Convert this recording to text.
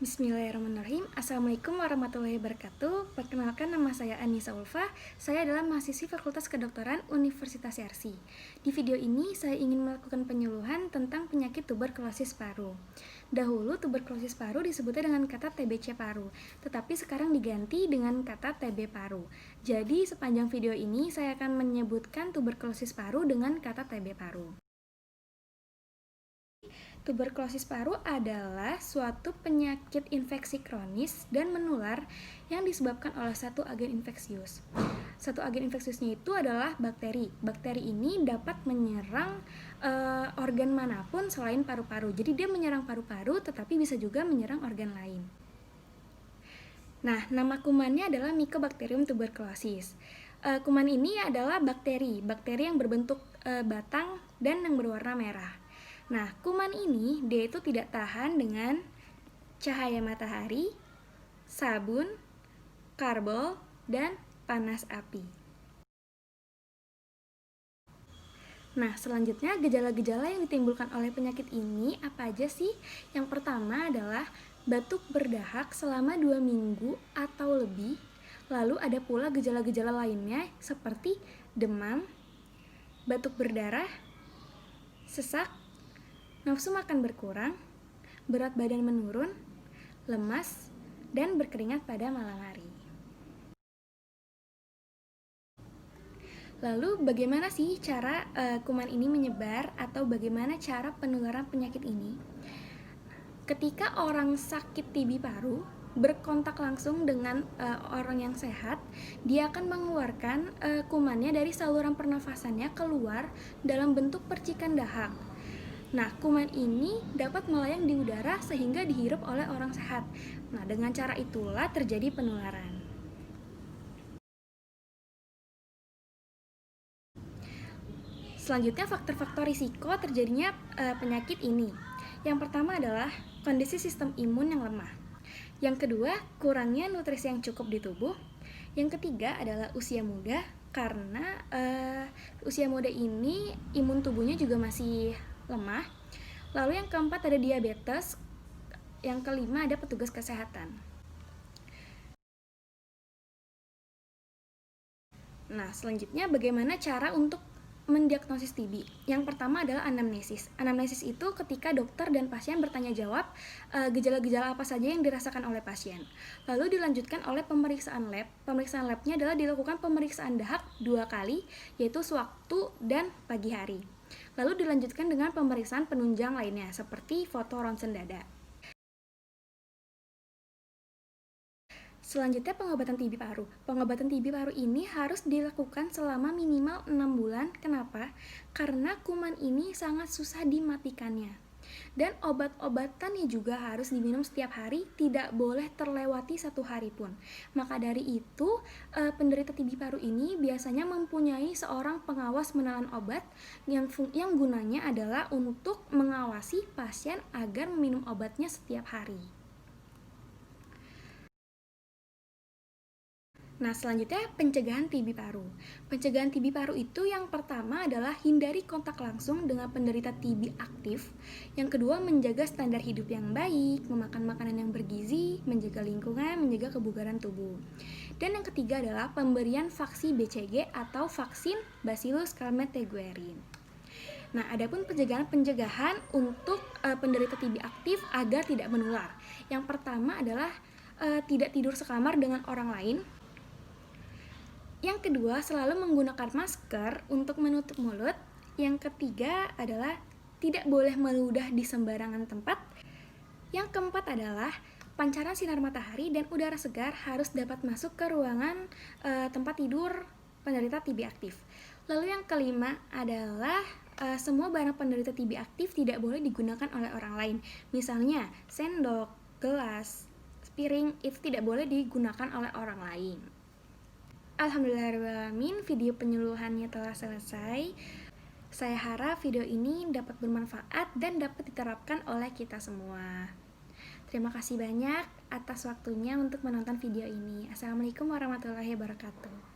Bismillahirrahmanirrahim. Assalamualaikum warahmatullahi wabarakatuh. Perkenalkan, nama saya Anissa Ulfa. Saya adalah mahasiswi Fakultas Kedokteran Universitas Yarsi. Di video ini saya ingin melakukan penyuluhan tentang penyakit tuberkulosis paru. Dahulu tuberkulosis paru disebutnya dengan kata TBC paru, tetapi sekarang diganti dengan kata TB paru. Jadi sepanjang video ini saya akan menyebutkan tuberkulosis paru dengan kata TB paru. Tuberkulosis paru adalah suatu penyakit infeksi kronis dan menular yang disebabkan oleh satu agen infeksius. Satu agen infeksiusnya itu adalah bakteri. Bakteri ini dapat menyerang organ manapun selain paru-paru. Jadi dia menyerang paru-paru tetapi bisa juga menyerang organ lain. Nah, nama kumannya adalah Mycobacterium tuberculosis. Kuman ini adalah bakteri yang berbentuk batang dan yang berwarna merah. Nah, kuman ini dia itu tidak tahan dengan cahaya matahari, sabun, karbol, dan panas api. Nah, selanjutnya gejala-gejala yang ditimbulkan oleh penyakit ini apa aja sih? Yang pertama adalah batuk berdahak selama 2 minggu atau lebih. Lalu ada pula gejala-gejala lainnya seperti demam, batuk berdarah, sesak, nafsu makan berkurang, berat badan menurun, lemas, dan berkeringat pada malam hari. Lalu bagaimana sih cara kuman ini menyebar atau bagaimana cara penularan penyakit ini? Ketika orang sakit TB paru berkontak langsung dengan orang yang sehat, dia akan mengeluarkan kumannya dari saluran pernafasannya keluar dalam bentuk percikan dahak. Nah, kuman ini dapat melayang di udara sehingga dihirup oleh orang sehat. Nah, dengan cara itulah terjadi penularan. Selanjutnya, faktor-faktor risiko terjadinya penyakit ini. Yang pertama adalah kondisi sistem imun yang lemah. Yang kedua, kurangnya nutrisi yang cukup di tubuh. Yang ketiga adalah usia muda, karena usia muda ini imun tubuhnya juga masih lemah. Lalu yang keempat ada diabetes. Yang kelima ada petugas kesehatan. Nah, selanjutnya bagaimana cara untuk mendiagnosis TB? Yang pertama adalah anamnesis. Anamnesis itu ketika dokter dan pasien bertanya jawab gejala-gejala apa saja yang dirasakan oleh pasien. Lalu dilanjutkan oleh pemeriksaan lab. Pemeriksaan labnya adalah dilakukan pemeriksaan dahak 2 kali, yaitu sewaktu dan pagi hari. Lalu dilanjutkan dengan pemeriksaan penunjang lainnya, seperti foto ronsen dada. Selanjutnya pengobatan TB paru. Pengobatan TB paru ini harus dilakukan selama minimal 6 bulan. Kenapa? Karena kuman ini sangat susah dimatikannya. Dan obat-obatannya juga harus diminum setiap hari, tidak boleh terlewati 1 hari pun. Maka dari itu, penderita TB paru ini biasanya mempunyai seorang pengawas menelan obat yang gunanya adalah untuk mengawasi pasien agar meminum obatnya setiap hari. Nah, selanjutnya pencegahan TB paru. Pencegahan TB paru itu yang pertama adalah hindari kontak langsung dengan penderita TB aktif. Yang kedua, menjaga standar hidup yang baik, memakan makanan yang bergizi, menjaga lingkungan, menjaga kebugaran tubuh. Dan yang ketiga adalah pemberian vaksin BCG atau vaksin Bacillus Calmette-Guerin. Nah, adapun pencegahan untuk penderita TB aktif agar tidak menular. Yang pertama adalah tidak tidur sekamar dengan orang lain. Yang kedua, selalu menggunakan masker untuk menutup mulut. Yang ketiga adalah tidak boleh meludah di sembarangan tempat. Yang keempat adalah pancaran sinar matahari dan udara segar harus dapat masuk ke ruangan tempat tidur penderita TB aktif. Lalu yang kelima adalah semua barang penderita TB aktif tidak boleh digunakan oleh orang lain. Misalnya sendok, gelas, piring itu tidak boleh digunakan oleh orang lain. Alhamdulillahirrahmanirrahim, video penyuluhannya telah selesai. Saya harap video ini dapat bermanfaat dan dapat diterapkan oleh kita semua. Terima kasih banyak atas waktunya untuk menonton video ini. Assalamualaikum warahmatullahi wabarakatuh.